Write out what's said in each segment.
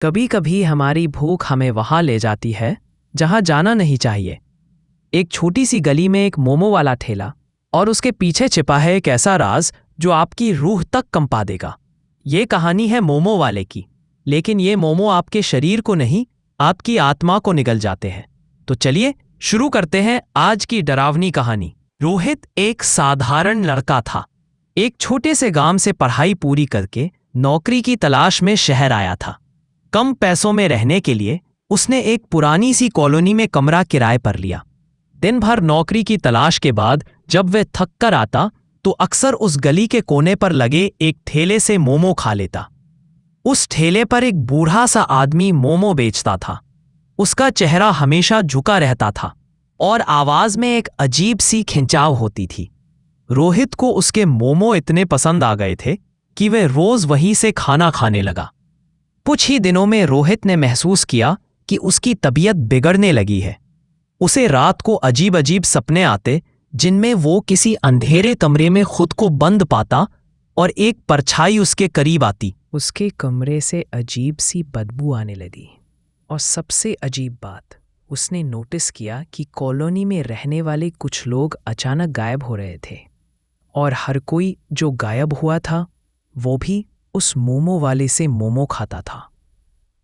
कभी कभी हमारी भूख हमें वहां ले जाती है जहां जाना नहीं चाहिए। एक छोटी सी गली में एक मोमो वाला ठेला, और उसके पीछे छिपा है एक ऐसा राज जो आपकी रूह तक कंपा देगा। ये कहानी है मोमो वाले की, लेकिन ये मोमो आपके शरीर को नहीं, आपकी आत्मा को निगल जाते हैं। तो चलिए शुरू करते हैं आज की डरावनी कहानी। रोहित एक साधारण लड़का था। एक छोटे से गांव से पढ़ाई पूरी करके नौकरी की तलाश में शहर आया था। कम पैसों में रहने के लिए उसने एक पुरानी सी कॉलोनी में कमरा किराए पर लिया। दिन भर नौकरी की तलाश के बाद जब वह थक कर आता तो अक्सर उस गली के कोने पर लगे एक ठेले से मोमो खा लेता। उस ठेले पर एक बूढ़ा सा आदमी मोमो बेचता था। उसका चेहरा हमेशा झुका रहता था और आवाज में एक अजीब सी खिंचाव होती थी। रोहित को उसके मोमो इतने पसंद आ गए थे कि वह रोज वहीं से खाना खाने लगा। कुछ ही दिनों में रोहित ने महसूस किया कि उसकी तबीयत बिगड़ने लगी है। उसे रात को अजीब अजीब सपने आते, जिनमें वो किसी अंधेरे कमरे में खुद को बंद पाता और एक परछाई उसके करीब आती। उसके कमरे से अजीब सी बदबू आने लगी, और सबसे अजीब बात, उसने नोटिस किया कि कॉलोनी में रहने वाले कुछ लोग अचानक गायब हो रहे थे, और हर कोई जो गायब हुआ था वो भी उस मोमो वाले से मोमो खाता था।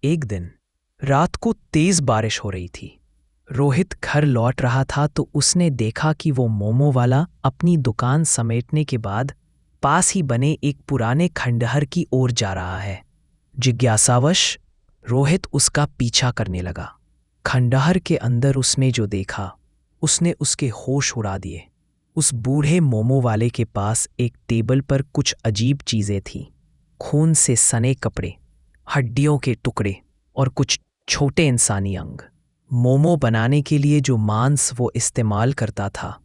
एक दिन रात को तेज बारिश हो रही थी। रोहित घर लौट रहा था तो उसने देखा कि वो मोमो वाला अपनी दुकान समेटने के बाद पास ही बने एक पुराने खंडहर की ओर जा रहा है। जिज्ञासावश रोहित उसका पीछा करने लगा। खंडहर के अंदर उसने जो देखा उसने उसके होश उड़ा दिए। उस बूढ़े मोमो वाले के पास एक टेबल पर कुछ अजीब चीजें थीं। खून से सने कपड़े, हड्डियों के टुकड़े और कुछ छोटे इंसानी अंग। मोमो बनाने के लिए जो मांस वो इस्तेमाल करता था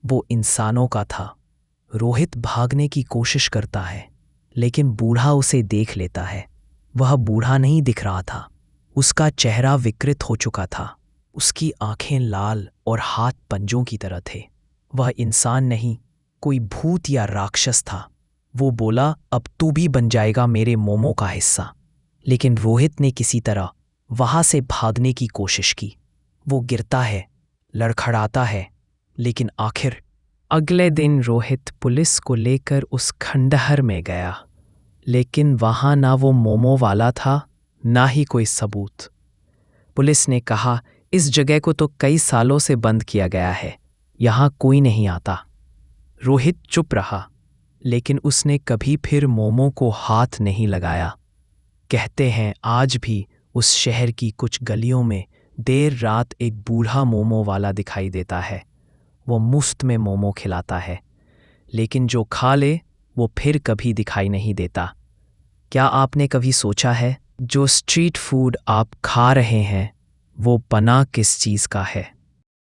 वो इंसानों का था। रोहित भागने की कोशिश करता है, लेकिन बूढ़ा उसे देख लेता है। वह बूढ़ा नहीं दिख रहा था। उसका चेहरा विकृत हो चुका था। उसकी आंखें लाल और हाथ पंजों की तरह थे। वह इंसान नहीं, कोई भूत या राक्षस था। वो बोला, अब तू भी बन जाएगा मेरे मोमो का हिस्सा। लेकिन रोहित ने किसी तरह वहां से भागने की कोशिश की। वो गिरता है, लड़खड़ाता है, लेकिन आखिर अगले दिन रोहित पुलिस को लेकर उस खंडहर में गया। लेकिन वहां ना वो मोमो वाला था, ना ही कोई सबूत। पुलिस ने कहा, इस जगह को तो कई सालों से बंद किया गया है, यहां कोई नहीं आता। रोहित चुप रहा, लेकिन उसने कभी फिर मोमो को हाथ नहीं लगाया। कहते हैं आज भी उस शहर की कुछ गलियों में देर रात एक बूढ़ा मोमो वाला दिखाई देता है। वो मुफ्त में मोमो खिलाता है, लेकिन जो खा ले वो फिर कभी दिखाई नहीं देता। क्या आपने कभी सोचा है, जो स्ट्रीट फूड आप खा रहे हैं वो बना किस चीज़ का है?